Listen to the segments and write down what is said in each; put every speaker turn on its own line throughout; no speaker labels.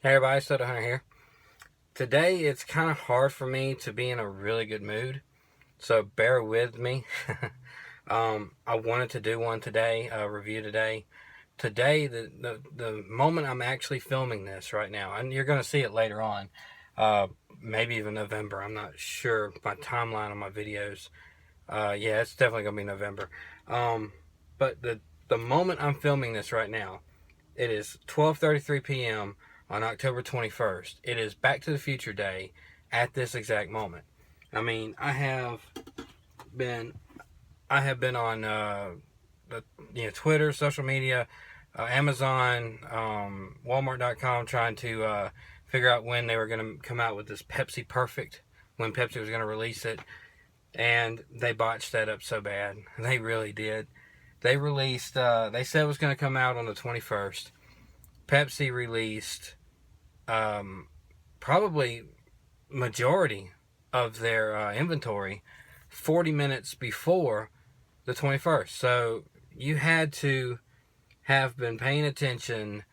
Hey everybody, Soda Hunter here. Today it's kind of hard for me to be in a really good mood, so bear with me. I wanted to do one today, a review today. Today, the moment I'm actually filming this right now, and you're going to see it later on, maybe even November. I'm not sure my timeline on my videos. Yeah, it's definitely going to be November. But the moment I'm filming this right now, it is 12:33 p.m. on October 21st. It is Back to the Future Day at this exact moment. I mean, been I have been on Twitter, social media, Amazon, Walmart.com, trying to figure out when they were going to come out with this Pepsi Perfect, when Pepsi was going to release it, and they botched that up so bad. They really did. They released. They said it was going to come out on the 21st. Pepsi released probably majority of their inventory 40 minutes before the 21st. So you had to have been paying attention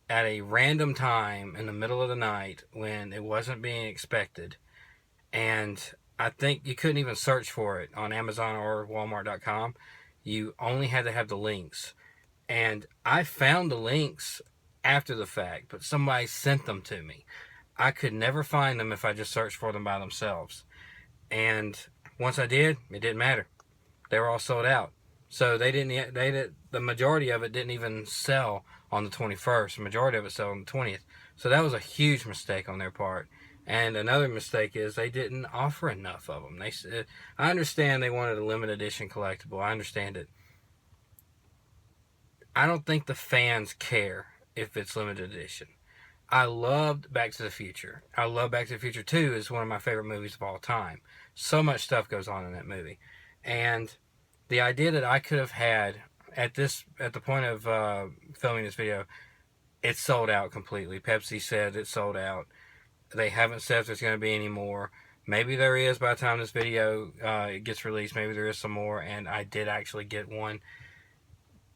at a random time in the middle of the night when it wasn't being expected. And I think you couldn't even search for it on Amazon or Walmart.com. You only had to have the links. And I found the links after the fact, but somebody sent them to me. I could never find them if I just searched for them by themselves. And once I did, it didn't matter. They were all sold out. So the majority of it didn't even sell on the 21st. The majority of it sold on the 20th. So that was a huge mistake on their part. And another mistake is they didn't offer enough of them. I understand they wanted a limited edition collectible. I understand it. I don't think the fans care if it's limited edition. I loved Back to the Future. I love Back to the Future 2. It's one of my favorite movies of all time. So much stuff goes on in that movie. And the idea that I could have had at the point of filming this video, it's sold out completely. Pepsi said it's sold out. They haven't said if there's going to be any more. Maybe there is by the time this video it gets released. Maybe there is some more, and I did actually get one.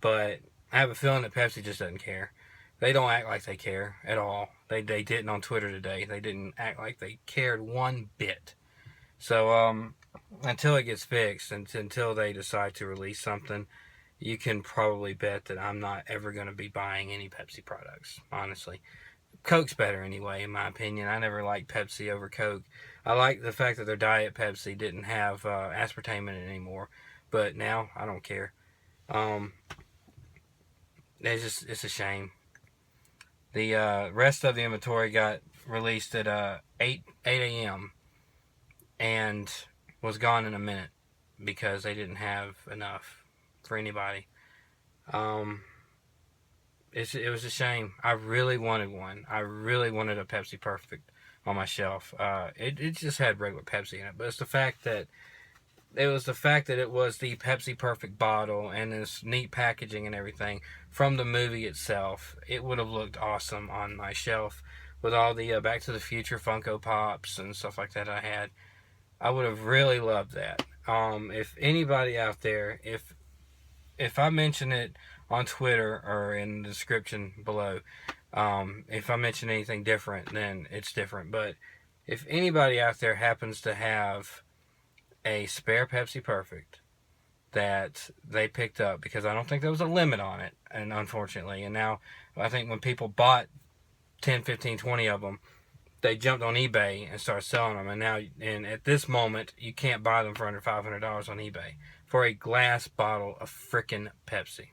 But I have a feeling that Pepsi just doesn't care. They don't act like they care at all. They didn't on Twitter today. They didn't act like they cared one bit. So until it gets fixed, and until they decide to release something, you can probably bet that I'm not ever going to be buying any Pepsi products, honestly. Coke's better anyway, in my opinion. I never liked Pepsi over Coke. I like the fact that their Diet Pepsi didn't have aspartame in it anymore. But now, I don't care. It's a shame. The rest of the inventory got released at 8 a.m. and was gone in a minute because they didn't have enough for anybody. It was a shame. I really wanted one. I really wanted a Pepsi Perfect on my shelf. It just had regular Pepsi in it, but it's the fact that it was the Pepsi Perfect bottle and this neat packaging and everything from the movie itself. It would have looked awesome on my shelf with all the Back to the Future Funko Pops and stuff like that I had. I would have really loved that. If anybody out there, if I mention it on Twitter or in the description below, if I mention anything different, then it's different. But if anybody out there happens to have a spare Pepsi Perfect that they picked up, because I don't think there was a limit on it, and unfortunately, and now I think when people bought 10, 15, 20 of them, they jumped on eBay and started selling them, and at this moment, you can't buy them for under $500 on eBay for a glass bottle of frickin' Pepsi.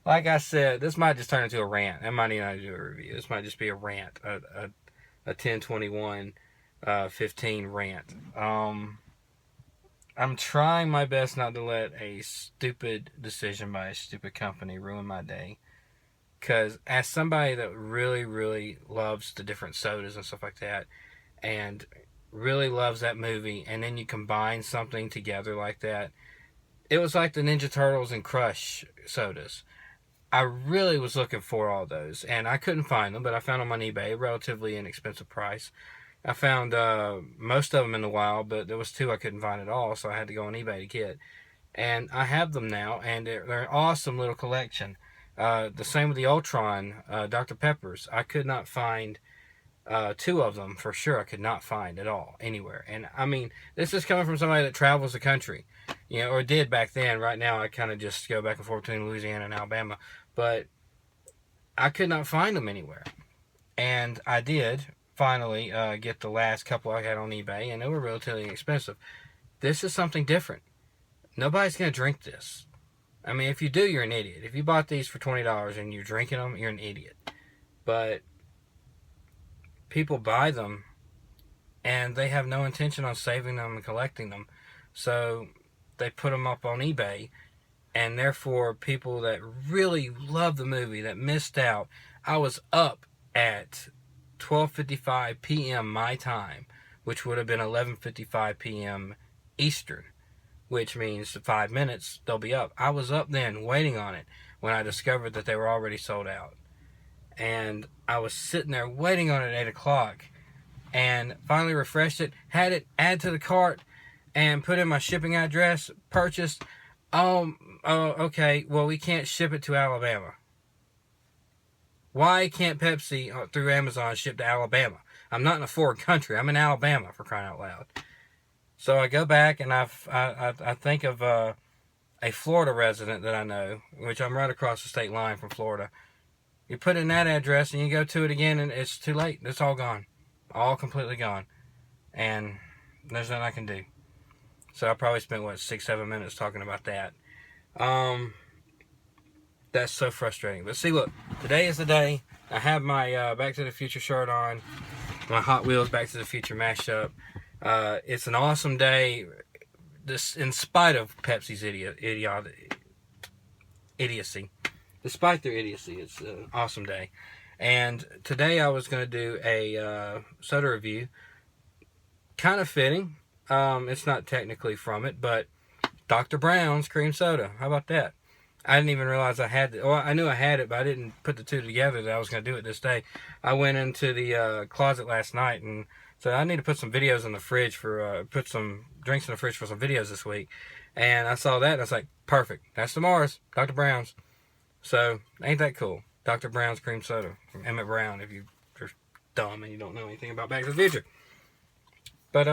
Like I said, this might just turn into a rant. I might even not do a review. This might just be a rant, a 10/21 15 rant. I'm trying my best not to let a stupid decision by a stupid company ruin my day. Because as somebody that really, really loves the different sodas and stuff like that, and really loves that movie, and then you combine something together like that, it was like the Ninja Turtles and Crush sodas. I really was looking for all those, and I couldn't find them, but I found them on eBay, relatively inexpensive price. I found most of them in the wild, but there was two I couldn't find at all, so I had to go on eBay to get. And I have them now, and they're an awesome little collection. The same with the Ultron Dr. Peppers. I could not find two of them for sure. I could not find at all anywhere. And I mean, this is coming from somebody that travels the country, or did back then. Right now, I kind of just go back and forth between Louisiana and Alabama, but I could not find them anywhere. And I did finally get the last couple I had on eBay, and they were relatively expensive. This is something different. Nobody's going to drink this. I mean, if you do, you're an idiot. If you bought these for $20 and you're drinking them, you're an idiot. But people buy them, and they have no intention on saving them and collecting them. So they put them up on eBay, and therefore people that really love the movie, that missed out. I was up at 12:55 p.m. my time, which would have been 11:55 p.m. Eastern, which means 5 minutes they'll be up. I was up then waiting on it when I discovered that they were already sold out. And I was sitting there waiting on it at 8 o'clock, and finally refreshed it, had it add to the cart, and put in my shipping address, purchased. Oh, okay, well, we can't ship it to Alabama. Why can't Pepsi through Amazon ship to Alabama? I'm not in a foreign country. I'm in Alabama, for crying out loud. So I go back, and I think of a Florida resident that I know, which I'm right across the state line from Florida. You put in that address, and you go to it again, and it's too late. It's all gone. All completely gone. And there's nothing I can do. So I probably spent, 6-7 minutes talking about that. That's so frustrating. But see, look, today is the day. I have my Back to the Future shirt on, my Hot Wheels Back to the Future mashup. It's an awesome day, this in spite of Pepsi's idiocy. Despite their idiocy, it's an awesome day. And today I was going to do a soda review. Kind of fitting. It's not technically from it, but Dr. Brown's cream soda. How about that? I didn't even realize I had it. Well, I knew I had it, but I didn't put the two together that I was going to do it this day. I went into the closet last night and said, I need to put some videos in the fridge put some drinks in the fridge for some videos this week. And I saw that, and I was like, perfect. That's tomorrow's, Dr. Brown's. So, ain't that cool? Dr. Brown's cream soda from Emmett Brown, if you're dumb and you don't know anything about Back to the Future. But,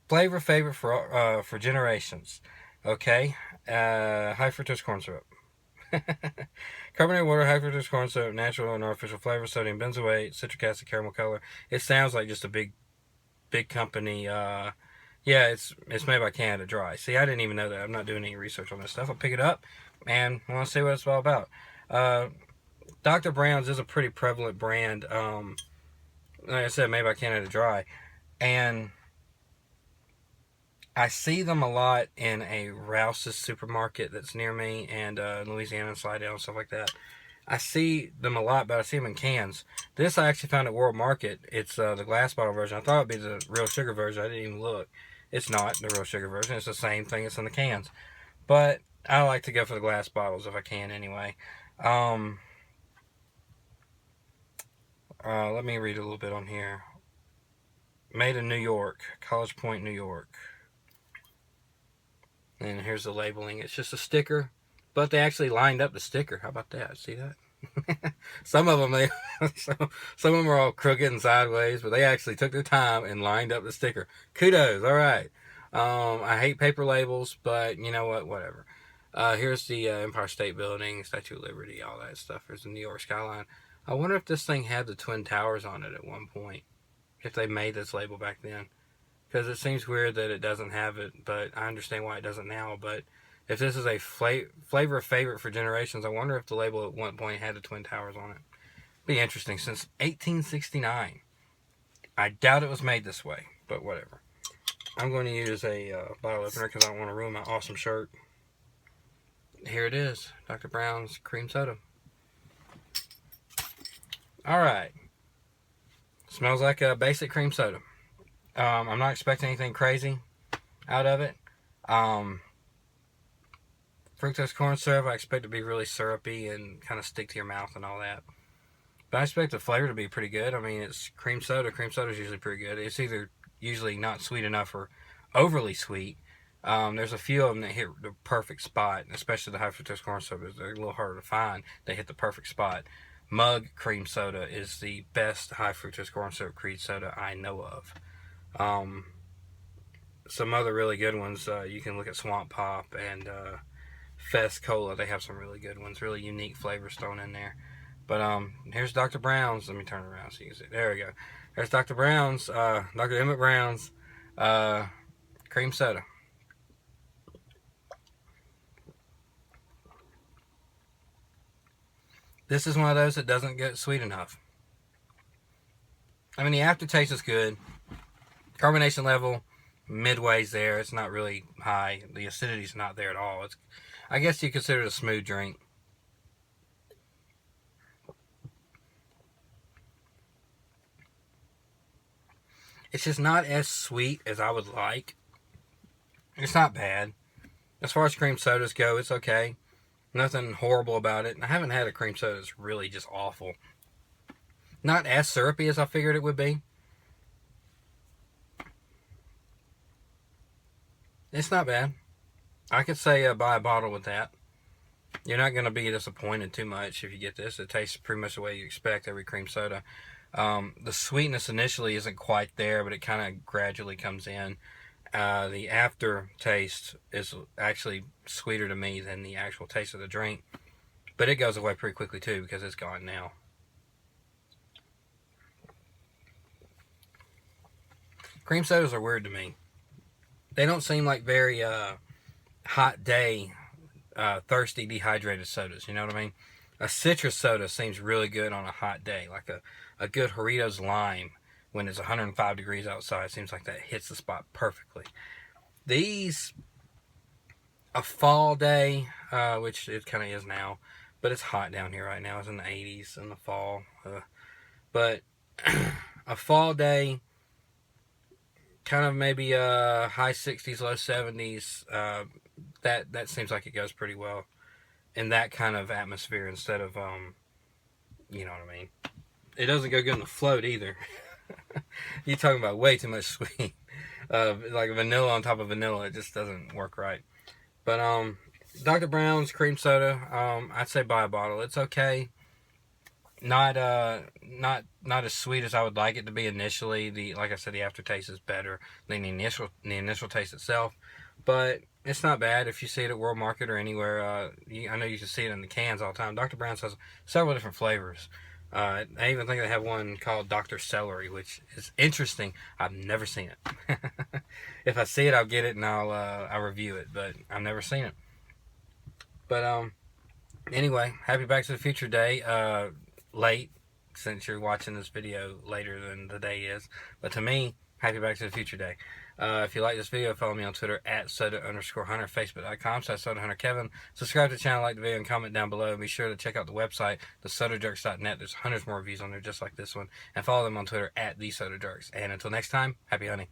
flavor favorite for generations. Okay, high fructose corn syrup. Carbonated water, high fructose corn syrup, natural and artificial flavor, sodium benzoate, citric acid, caramel color. It sounds like just a big company. Yeah, it's made by Canada Dry. See, I didn't even know that. I'm not doing any research on this stuff. I'll pick it up and I want to see what it's all about. Dr. Brown's is a pretty prevalent brand. Like I said, made by Canada Dry. And I see them a lot in a Rouse's supermarket that's near me, and Louisiana and Slidell and stuff like that. I see them a lot, but I see them in cans. This I actually found at World Market. It's the glass bottle version. I thought it would be the real sugar version. I didn't even look. It's not the real sugar version. It's the same thing. It's in the cans. But I like to go for the glass bottles if I can anyway. Let me read a little bit on here. Made in New York. College Point, New York. And here's the labeling. It's just a sticker, but they actually lined up the sticker. How about that? See that? Some of them, some of them are all crooked and sideways, but they actually took their time and lined up the sticker. Kudos. All right. I hate paper labels, but you know what? Whatever. Here's the Empire State Building, Statue of Liberty, all that stuff. There's the New York skyline. I wonder if this thing had the Twin Towers on it at one point. If they made this label back then. Because it seems weird that it doesn't have it, but I understand why it doesn't now. But if this is a flavor favorite for generations, I wonder if the label at one point had the Twin Towers on it. Be interesting. Since 1869. I doubt it was made this way, but whatever. I'm going to use a bottle opener because I don't want to ruin my awesome shirt. Here it is. Dr. Brown's cream soda. Alright. Smells like a basic cream soda. I'm not expecting anything crazy out of it. Fructose corn syrup, I expect to be really syrupy and kind of stick to your mouth and all that. But I expect the flavor to be pretty good. I mean, it's cream soda. Cream soda is usually pretty good. It's either usually not sweet enough or overly sweet. There's a few of them that hit the perfect spot, especially the high fructose corn sodas. They're a little harder to find. They hit the perfect spot. Mug cream soda is the best high fructose corn syrup cream soda I know of. Um, some other really good ones, you can look at Swamp Pop and Fest Cola. They have some really good ones, really unique flavors thrown in there. But here's Dr. Brown's. Let me turn it around so you can see. There we go. There's Dr. Brown's, Dr. Emmett Brown's cream soda. This is one of those that doesn't get sweet enough. I mean, the aftertaste is good. Carbonation level, midway's there. It's not really high. The acidity's not there at all. I guess you consider it a smooth drink. It's just not as sweet as I would like. It's not bad. As far as cream sodas go, it's okay. Nothing horrible about it. I haven't had a cream soda that's really just awful. Not as syrupy as I figured it would be. It's not bad. I could say buy a bottle with that. You're not going to be disappointed too much if you get this. It tastes pretty much the way you expect every cream soda. The sweetness initially isn't quite there, but it kind of gradually comes in. The aftertaste is actually sweeter to me than the actual taste of the drink. But it goes away pretty quickly too because it's gone now. Cream sodas are weird to me. They don't seem like very hot day, thirsty, dehydrated sodas. You know what I mean? A citrus soda seems really good on a hot day, like a good Doritos lime when it's 105 degrees outside. Seems like that hits the spot perfectly. These, a fall day, which it kind of is now, but it's hot down here right now. It's in the 80s in the fall. But a fall day, kind of maybe high 60s, low 70s, that seems like it goes pretty well in that kind of atmosphere instead of, you know what I mean. It doesn't go good on the float either. You're talking about way too much sweet. Like vanilla on top of vanilla, it just doesn't work right. But Dr. Brown's cream soda, I'd say buy a bottle. It's okay. Not as sweet as I would like it to be initially. Like I said, the aftertaste is better than the initial taste itself. But it's not bad if you see it at World Market or anywhere. I know you can see it in the cans all the time. Dr. Brown's has several different flavors. I even think they have one called Dr. Celery, which is interesting. I've never seen it. If I see it, I'll get it and I'll review it. But I've never seen it. But anyway, happy Back to the Future Day. Late, since you're watching this video later than the day is. But to me, happy Back to the Future Day. If you like this video, follow me on Twitter at soda_hunter, Facebook.com/SodaHunterKevin. Subscribe to the channel, like the video, and comment down below. And be sure to check out the website, thesodajerks.net. There's hundreds more reviews on there just like this one. And follow them on Twitter at thesodajerks. And until next time, happy hunting.